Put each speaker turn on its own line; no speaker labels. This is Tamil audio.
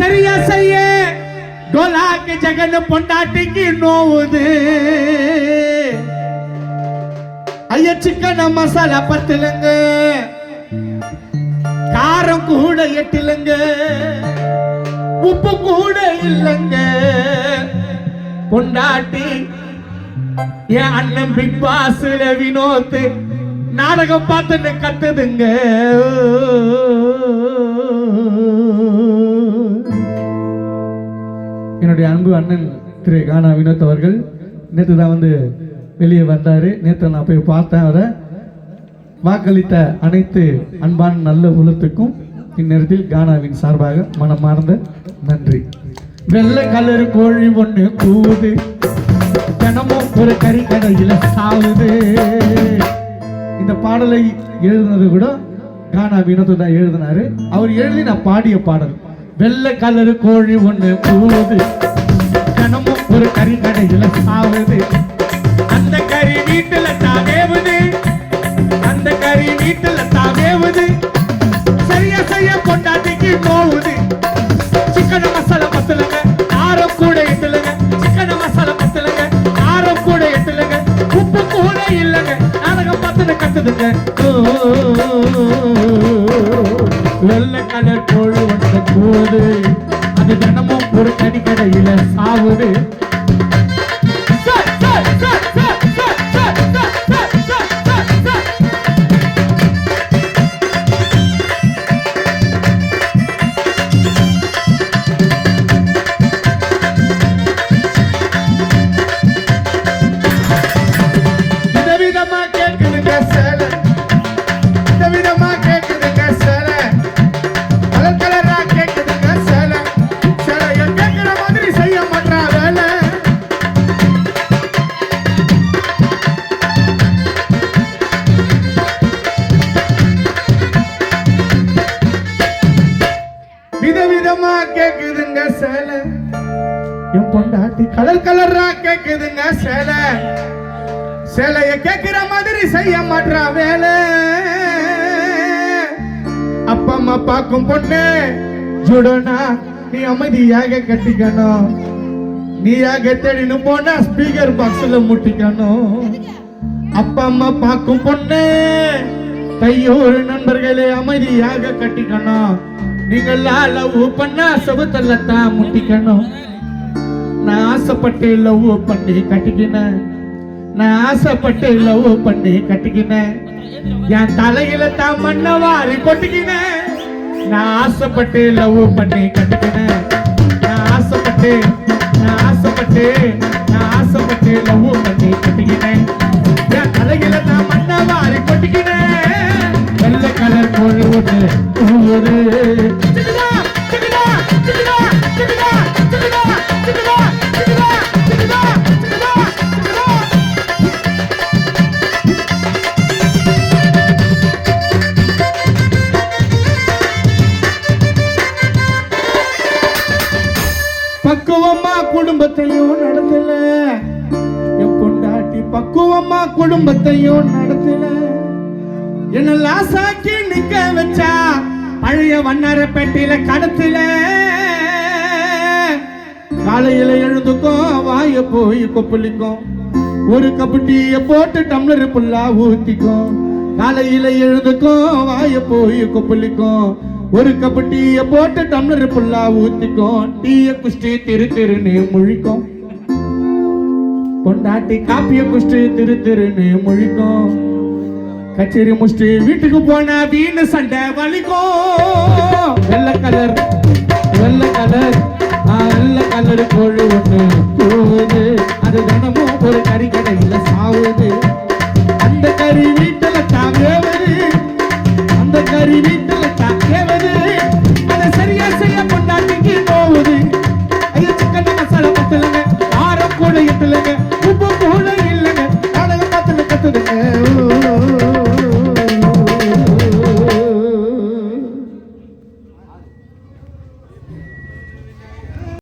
சரியா செய்ய டோலாக்கு ஜெகன் பொண்டாட்டிக்கு நோவுது. ஐயா சிக்கன் மசாலா பத்துலங்க, காரம் கூட எட்டுலங்க, உப்பு கூட இல்லங்க. பொண்டாட்டி என் அண்ணன் பிக் பாஸ்ல வினோத் நாடகம் பார்த்து கத்துதுங்க. என்னுடைய அன்பு அண்ணன் திரு கானா வினோத் அவர்கள் நேற்று தான் வந்து வெளியே வந்தாரு. நேற்று நான் போய் பார்த்தேன். அவரை வாக்களித்த அனைத்து அன்பான நல்ல உள்ளத்துக்கும் இந்நேரத்தில் கானாவின் சார்பாக மனமார்ந்த நன்றி. வெள்ளை கலர் கோழி ஒண்ணு கூவுது, தினமும் ஒரு கறி கடையில சாவுது. இந்த பாடலை எழுதுனது கூட கானா வினோத் தான் எழுதினாரு. அவர் எழுதி நான் பாடிய பாடல். வெள்ளை கலர் கோழி ஒண்ணு கூவுது, தினமும் ஒரு கறி கடையில சாவுது. அந்த கறி வீட்டுல தாவேவுது, அந்த கறி வீட்டுல தாவேவுது. சரியா செய்ய பொண்டாட்டிக்கு நோவுது. சிக்கன் மசாலா பத்துலங்க, காரம் கூட எட்டுலங்க. சிக்கன் மசாலா பத்துலங்க, காரம் கூட எட்டுலங்க, உப்பு கூட இல்லங்க. நாடகம் பார்த்து கத்துதுங்க. வெள்ளை கலர் கோழி ஒன்று கூவுது, அது தினமும் ஒரு கறி கடையில சாவுது. விதவிதமா கேக்குதுங்க சேலை, என் பொண்டாட்டி கலர் கலரா கேக்குதுங்க சேலை. சேலைய கேக்குற மாதிரி செய்ய மாட்டா வேலை. அப்பா அம்மா பார்க்கும் பொண்ணு ஜுடனா நீ அமைதியாக கட்டிக்கணும். நீயாக தேடினு போனா ஸ்பீக்கர் பாக்ஸ்ல முட்டிக்கணும். அப்பா அம்மா பார்க்கும் பொண்ணு கையோர் நண்பர்களே அமைதியாக கட்டிக்கணும். நீங்கள் லவ் பண்ணா சபத்தல்லத்தான் முட்டிக்கணும். நான் ஆசைப்பட்டு லவ் பண்ணி கட்டிக்கினேன், நான் ஆசைப்பட்டு லவ் பண்ணி கட்டிக்கினேன். என் தலையில தான் மண்ண வாரி கொட்டிக்கினேன். நான் ஆசைப்பட்டு லவ் பண்ணி கட்டிக்கினேன். நான் ஆசைப்பட்டு நான் ஆசைப்பட்டு நான் ஆசைப்பட்டு லவ் பண்ணி கட்டிக்கினேன். என் தலையில தான் மண்ண வாரி கொட்டிக்கினேன். வெள்ளை கலர் கோழி ஒன்று கூவுது. பக்குவமா குடும்பத்தையும் நடத்தல, என் பொண்டாட்டி பக்குவமா குடும்பத்தையும் நடத்தல. என்ன லாசாக்கி நிக்க வச்சா பழைய வண்ணர பெட்டியில கடத்துல. காலையில எழுந்துக்கும் வாய போய் கொப்பளிக்கும், ஒரு கப்பு டீய போட்டு டம்ளர் புல்லா ஊத்திக்கும். காலையில எழுந்துக்கும் வாய போய் கொப்பளிக்கும், ஒரு கப்பு டீய போட்டு டம்ளர் புல்லா ஊத்திக்கும். டீய குஷ்டி திரு திருன்னு முழிக்கும், பொண்டாட்டி காப்பிய குஷ்டி திரு திருன்னு முழிக்கும். கச்சேரி முஷ்டி வீட்டுக்கு போனா வீணு சண்டை வலிக்கும். வெள்ளை கலர் வெள்ளை கலர் வெள்ளை கலர் கோழி ஒண்ணு கூவுது, அது தினமும் ஒரு கறி கடையில சாவுது. அந்த கறி வீட்டுல தாங்கவது, அந்த கறி வீட்டுல தாங்கவது. அதை சரியா செய்ய பொண்டாட்டிக்கு நோவுது. ஐயா சிக்கன் மசாலா பத்துலங்க, காரம் கூட எட்டுலங்க,